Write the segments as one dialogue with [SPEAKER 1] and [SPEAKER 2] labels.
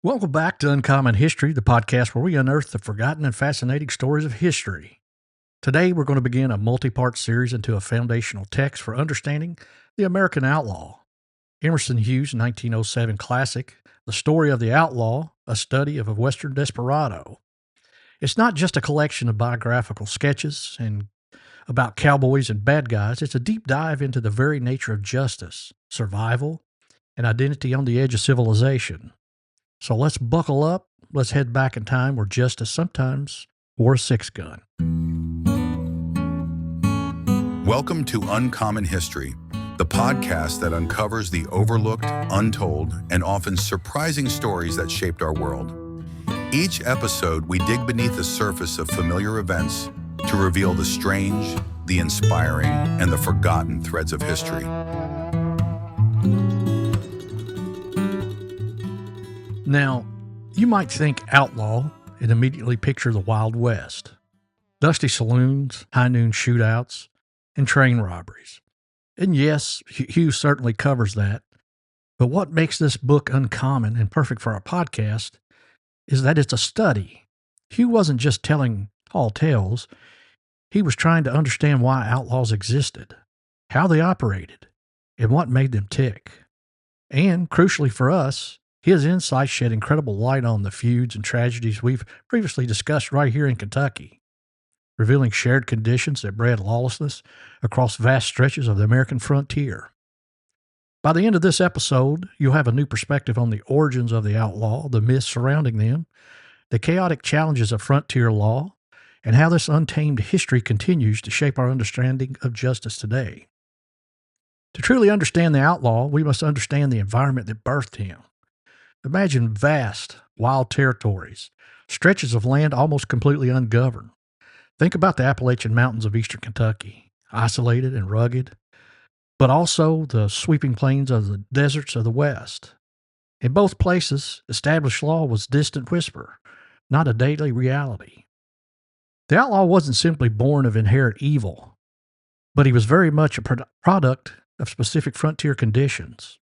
[SPEAKER 1] Welcome back to Uncommon History, the podcast where we unearth the forgotten and fascinating stories of history. Today, we're going to begin a multi part series into a foundational text for understanding the American outlaw. Emerson Hough's 1907 classic, The Story of the Outlaw, a study of a Western Desperado. It's not just a collection of biographical sketches and about cowboys and bad guys, it's a deep dive into the very nature of justice, survival, and identity on the edge of civilization. So let's buckle up. Let's head back in time where justice sometimes wore a six gun.
[SPEAKER 2] Welcome to Uncommon History, the podcast that uncovers the overlooked, untold, and often surprising stories that shaped our world. Each episode, we dig beneath the surface of familiar events to reveal the strange, the inspiring, and the forgotten threads of history.
[SPEAKER 1] Now, you might think outlaw and immediately picture the Wild West. Dusty saloons, high noon shootouts, and train robberies. And yes, Hugh certainly covers that. But what makes this book uncommon and perfect for our podcast is that it's a study. Hugh wasn't just telling tall tales. He was trying to understand why outlaws existed, how they operated, and what made them tick. And, crucially for us, his insights shed incredible light on the feuds and tragedies we've previously discussed right here in Kentucky, revealing shared conditions that bred lawlessness across vast stretches of the American frontier. By the end of this episode, you'll have a new perspective on the origins of the outlaw, the myths surrounding them, the chaotic challenges of frontier law, and how this untamed history continues to shape our understanding of justice today. To truly understand the outlaw, we must understand the environment that birthed him. Imagine vast, wild territories, stretches of land almost completely ungoverned. Think about the Appalachian Mountains of eastern Kentucky, isolated and rugged, but also the sweeping plains of the deserts of the West. In both places, established law was distant whisper, not a daily reality. The outlaw wasn't simply born of inherent evil, but he was very much a product of specific frontier conditions.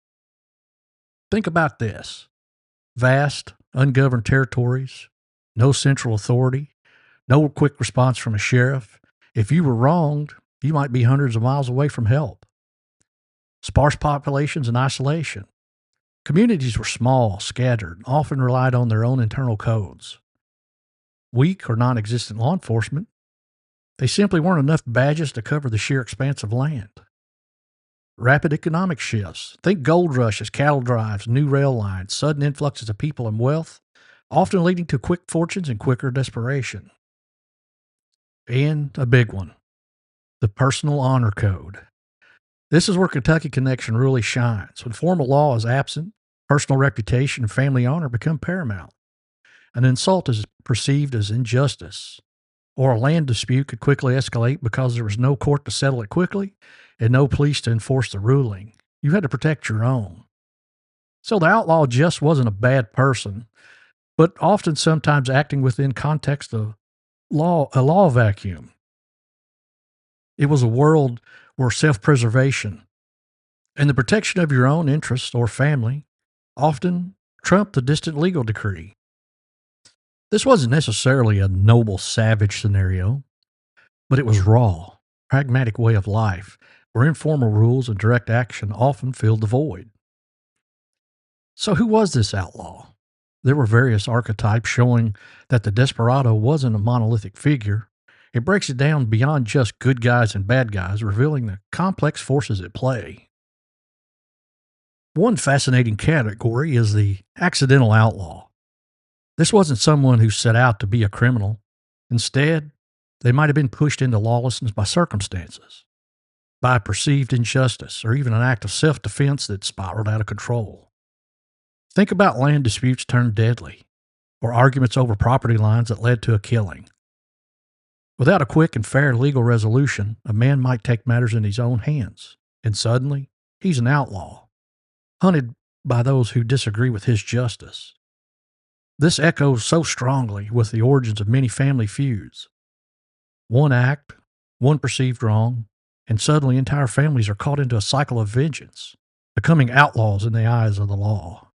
[SPEAKER 1] Think about this. Vast, ungoverned territories, no central authority, no quick response from a sheriff. If you were wronged, you might be hundreds of miles away from help. Sparse populations and isolation. Communities were small, scattered, often relied on their own internal codes. Weak or non-existent law enforcement. They simply weren't enough badges to cover the sheer expanse of land. Rapid economic shifts. Think gold rushes, cattle drives, new rail lines, sudden influxes of people and wealth, often leading to quick fortunes and quicker desperation. And a big one, the personal honor code. This is where Kentucky Connection really shines. When formal law is absent, personal reputation and family honor become paramount. An insult is perceived as injustice, or a land dispute could quickly escalate because there was no court to settle it quickly and no police to enforce the ruling. You had to protect your own. So the outlaw just wasn't a bad person, but often sometimes acting within context of a law vacuum. It was a world where self-preservation and the protection of your own interests or family often trumped the distant legal decree. This wasn't necessarily a noble savage scenario, but it was raw, pragmatic way of life where informal rules and direct action often filled the void. So who was this outlaw? There were various archetypes showing that the desperado wasn't a monolithic figure. It breaks it down beyond just good guys and bad guys, revealing the complex forces at play. One fascinating category is the accidental outlaw. This wasn't someone who set out to be a criminal. Instead, they might have been pushed into lawlessness by circumstances, by perceived injustice, or even an act of self-defense that spiraled out of control. Think about land disputes turned deadly, or arguments over property lines that led to a killing. Without a quick and fair legal resolution, a man might take matters in his own hands, and suddenly, he's an outlaw, hunted by those who disagree with his justice. This echoes so strongly with the origins of many family feuds. One act, one perceived wrong, and suddenly entire families are caught into a cycle of vengeance, becoming outlaws in the eyes of the law.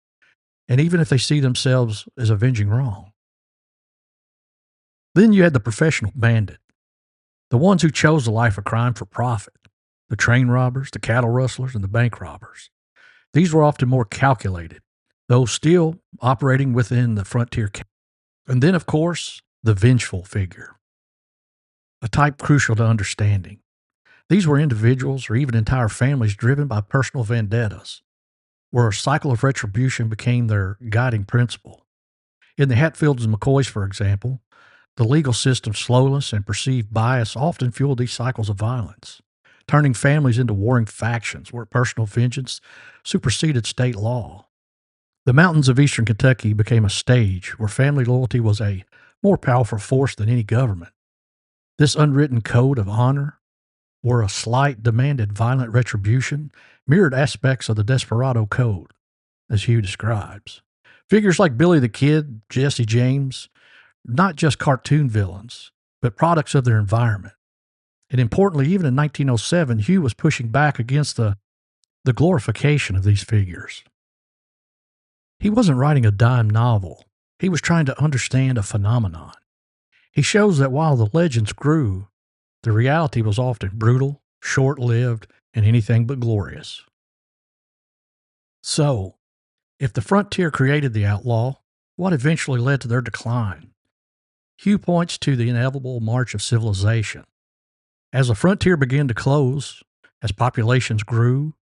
[SPEAKER 1] and even if they see themselves as avenging wrong. Then you had the professional bandit, the ones who chose the life of crime for profit, the train robbers, the cattle rustlers, and the bank robbers. These were often more calculated, though still operating within the frontier. And then, of course, the vengeful figure, a type crucial to understanding. These were individuals or even entire families driven by personal vendettas, where a cycle of retribution became their guiding principle. In the Hatfields and McCoys, for example, the legal system's slowness and perceived bias often fueled these cycles of violence, turning families into warring factions where personal vengeance superseded state law. The mountains of eastern Kentucky became a stage where family loyalty was a more powerful force than any government. This unwritten code of honor, where a slight demanded violent retribution, mirrored aspects of the Desperado Code, as Hugh describes. Figures like Billy the Kid, Jesse James, not just cartoon villains, but products of their environment. And importantly, even in 1907, Hugh was pushing back against the glorification of these figures. He wasn't writing a dime novel. He was trying to understand a phenomenon. He shows that while the legends grew, the reality was often brutal, short-lived, and anything but glorious. So, if the frontier created the outlaw, what eventually led to their decline? Hugh points to the inevitable march of civilization. As the frontier began to close, as populations grew,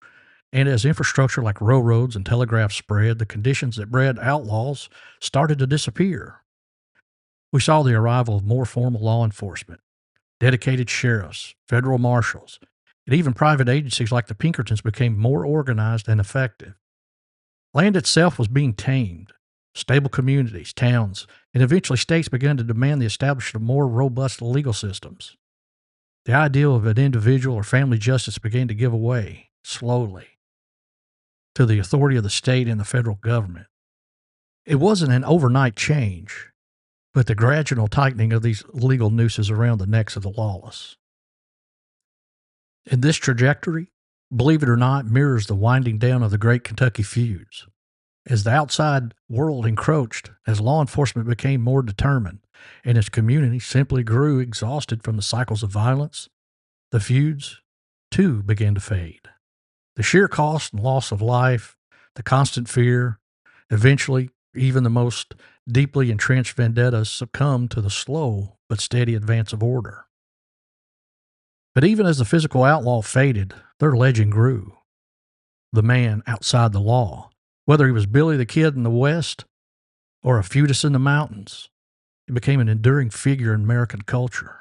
[SPEAKER 1] and as infrastructure like railroads and telegraphs spread, the conditions that bred outlaws started to disappear. We saw the arrival of more formal law enforcement, dedicated sheriffs, federal marshals, and even private agencies like the Pinkertons became more organized and effective. Land itself was being tamed. Stable communities, towns, and eventually states began to demand the establishment of more robust legal systems. The ideal of an individual or family justice began to give way, slowly, to the authority of the state and the federal government. It wasn't an overnight change, but the gradual tightening of these legal nooses around the necks of the lawless. And this trajectory, believe it or not, mirrors the winding down of the great Kentucky feuds. As the outside world encroached, as law enforcement became more determined, and as community simply grew exhausted from the cycles of violence, the feuds, too, began to fade. The sheer cost and loss of life, the constant fear, eventually even the most deeply entrenched vendettas succumbed to the slow but steady advance of order. But even as the physical outlaw faded, their legend grew. The man outside the law, whether he was Billy the Kid in the West or a feudist in the mountains, it became an enduring figure in American culture.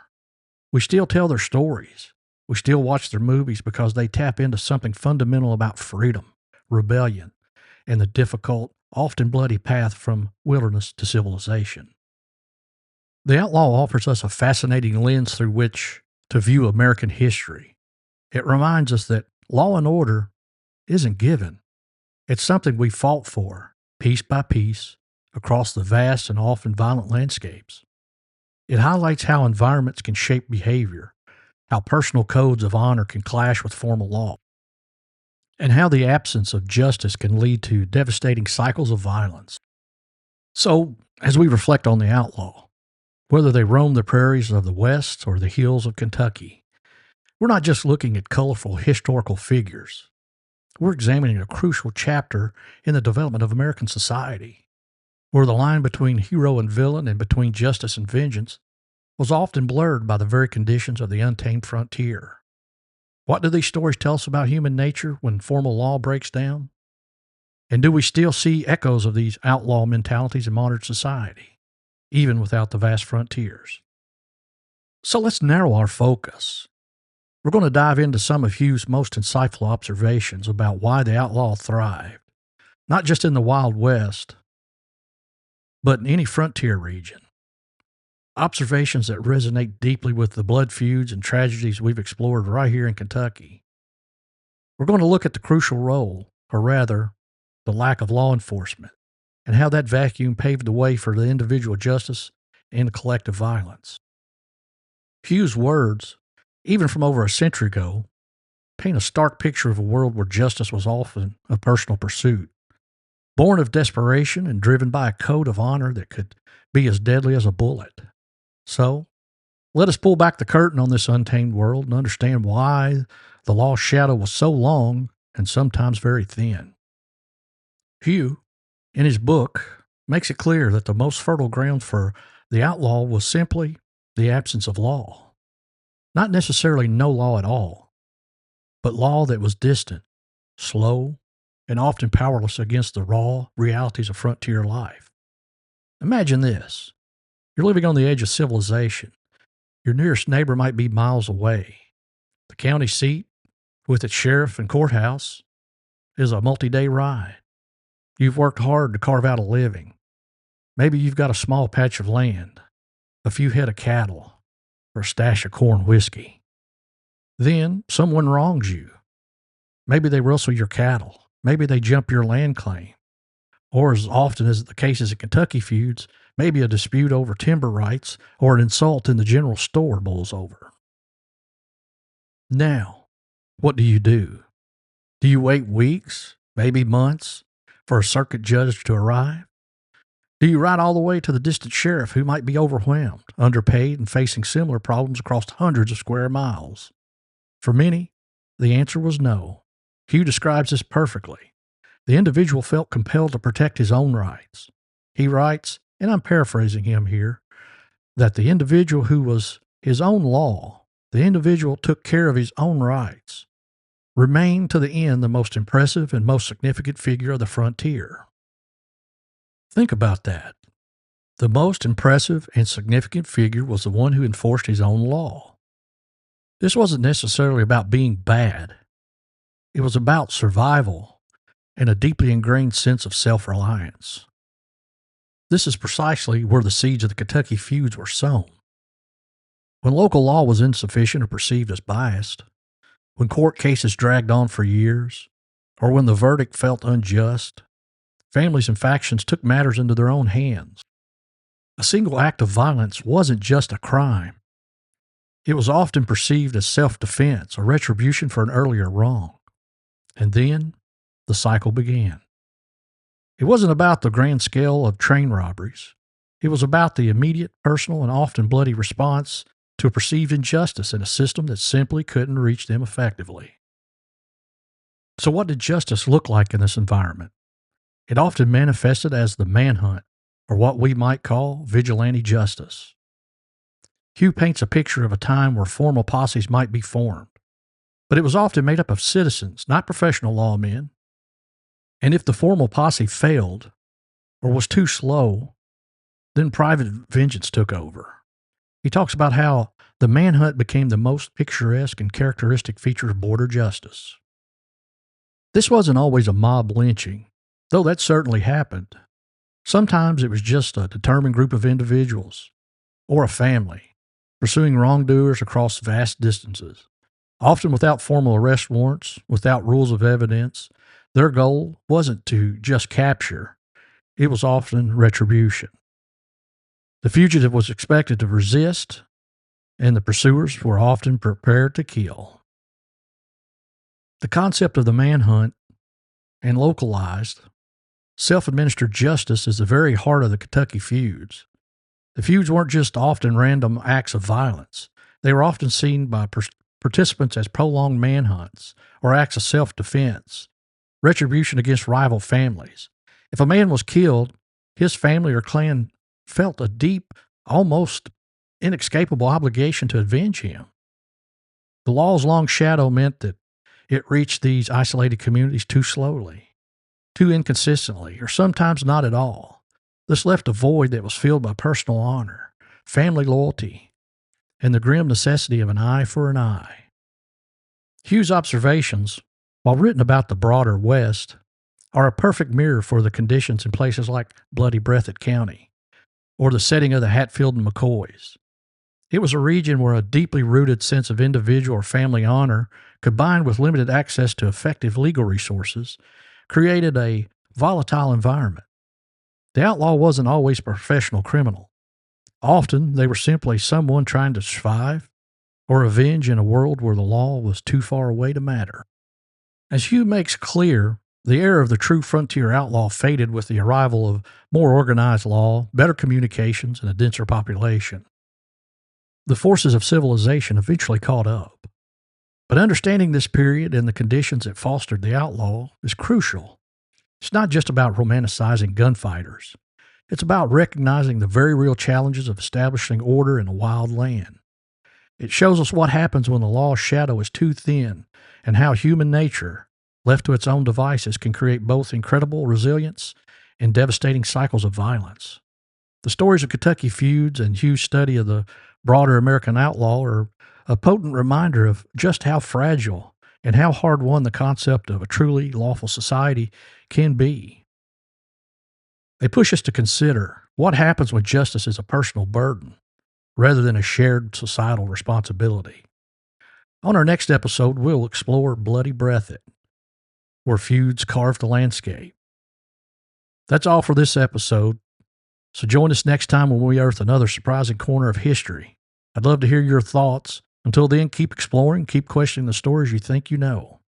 [SPEAKER 1] We still tell their stories. We still watch their movies because they tap into something fundamental about freedom, rebellion, and the difficult, often bloody path from wilderness to civilization. The Outlaw offers us a fascinating lens through which to view American history. It reminds us that law and order isn't given. It's something we fought for, piece by piece, across the vast and often violent landscapes. It highlights how environments can shape behavior, how personal codes of honor can clash with formal law, and how the absence of justice can lead to devastating cycles of violence. So, as we reflect on the outlaw, whether they roam the prairies of the West or the hills of Kentucky, we're not just looking at colorful historical figures. We're examining a crucial chapter in the development of American society, where the line between hero and villain and between justice and vengeance was often blurred by the very conditions of the untamed frontier. What do these stories tell us about human nature when formal law breaks down? And do we still see echoes of these outlaw mentalities in modern society, even without the vast frontiers? So let's narrow our focus. We're going to dive into some of Hugh's most insightful observations about why the outlaw thrived, not just in the Wild West, but in any frontier region. Observations that resonate deeply with the blood feuds and tragedies we've explored right here in Kentucky. We're going to look at the crucial role, or rather, the lack of law enforcement, and how that vacuum paved the way for the individual justice and the collective violence. Hugh's words, even from over a century ago, paint a stark picture of a world where justice was often a personal pursuit, born of desperation and driven by a code of honor that could be as deadly as a bullet. So, let us pull back the curtain on this untamed world and understand why the law's shadow was so long and sometimes very thin. Hough, in his book, makes it clear that the most fertile ground for the outlaw was simply the absence of law. Not necessarily no law at all, but law that was distant, slow, and often powerless against the raw realities of frontier life. Imagine this. You're living on the edge of civilization. Your nearest neighbor might be miles away. The county seat, with its sheriff and courthouse, is a multi-day ride. You've worked hard to carve out a living. Maybe you've got a small patch of land, a few head of cattle, or a stash of corn whiskey. Then someone wrongs you. Maybe they rustle your cattle. Maybe they jump your land claim. Or, as often as the case is in Kentucky feuds, maybe a dispute over timber rights or an insult in the general store boils over. Now, what do? Do you wait weeks, maybe months, for a circuit judge to arrive? Do you ride all the way to the distant sheriff who might be overwhelmed, underpaid, and facing similar problems across hundreds of square miles? For many, the answer was no. Hough describes this perfectly. The individual felt compelled to protect his own rights. He writes, and I'm paraphrasing him here, that the individual who was his own law, the individual took care of his own rights, remained to the end the most impressive and most significant figure of the frontier. Think about that. The most impressive and significant figure was the one who enforced his own law. This wasn't necessarily about being bad. It was about survival and a deeply ingrained sense of self-reliance. This is precisely where the seeds of the Kentucky feuds were sown. When local law was insufficient or perceived as biased, when court cases dragged on for years, or when the verdict felt unjust, families and factions took matters into their own hands. A single act of violence wasn't just a crime. It was often perceived as self-defense or retribution for an earlier wrong. And then the cycle began. It wasn't about the grand scale of train robberies. It was about the immediate, personal, and often bloody response to a perceived injustice in a system that simply couldn't reach them effectively. So what did justice look like in this environment? It often manifested as the manhunt, or what we might call vigilante justice. Hough paints a picture of a time where formal posses might be formed, but it was often made up of citizens, not professional lawmen. And if the formal posse failed or was too slow, then private vengeance took over. He talks about how the manhunt became the most picturesque and characteristic feature of border justice. This wasn't always a mob lynching, though that certainly happened. Sometimes it was just a determined group of individuals, or a family, pursuing wrongdoers across vast distances. Often without formal arrest warrants, without rules of evidence. Their goal wasn't to just capture, it was often retribution. The fugitive was expected to resist, and the pursuers were often prepared to kill. The concept of the manhunt and localized, self-administered justice is the very heart of the Kentucky feuds. The feuds weren't just often random acts of violence. They were often seen by participants as prolonged manhunts or acts of self-defense, retribution against rival families. If a man was killed, his family or clan felt a deep, almost inescapable obligation to avenge him. The law's long shadow meant that it reached these isolated communities too slowly, too inconsistently, or sometimes not at all. This left a void that was filled by personal honor, family loyalty, and the grim necessity of an eye for an eye. Hugh's observations, while written about the broader West, are a perfect mirror for the conditions in places like Bloody Breathitt County, or the setting of the Hatfield and McCoys. It was a region where a deeply rooted sense of individual or family honor, combined with limited access to effective legal resources, created a volatile environment. The outlaw wasn't always a professional criminal. Often, they were simply someone trying to survive or avenge in a world where the law was too far away to matter. As Hough makes clear, The era of the true frontier outlaw faded with the arrival of more organized law, better communications, and a denser population. The forces of civilization eventually caught up. But understanding this period and the conditions that fostered the outlaw is crucial. It's not just about romanticizing gunfighters. It's about recognizing the very real challenges of establishing order in a wild land. It shows us what happens when the law's shadow is too thin and how human nature, left to its own devices, can create both incredible resilience and devastating cycles of violence. The stories of Kentucky feuds and Hugh's study of the broader American outlaw are a potent reminder of just how fragile and how hard-won the concept of a truly lawful society can be. They push us to consider what happens when justice is a personal burden rather than a shared societal responsibility. On our next episode, we'll explore Bloody Breathitt, where feuds carved the landscape. That's all for this episode, so join us next time when we unearth another surprising corner of history. I'd love to hear your thoughts. Until then, keep exploring, keep questioning the stories you think you know.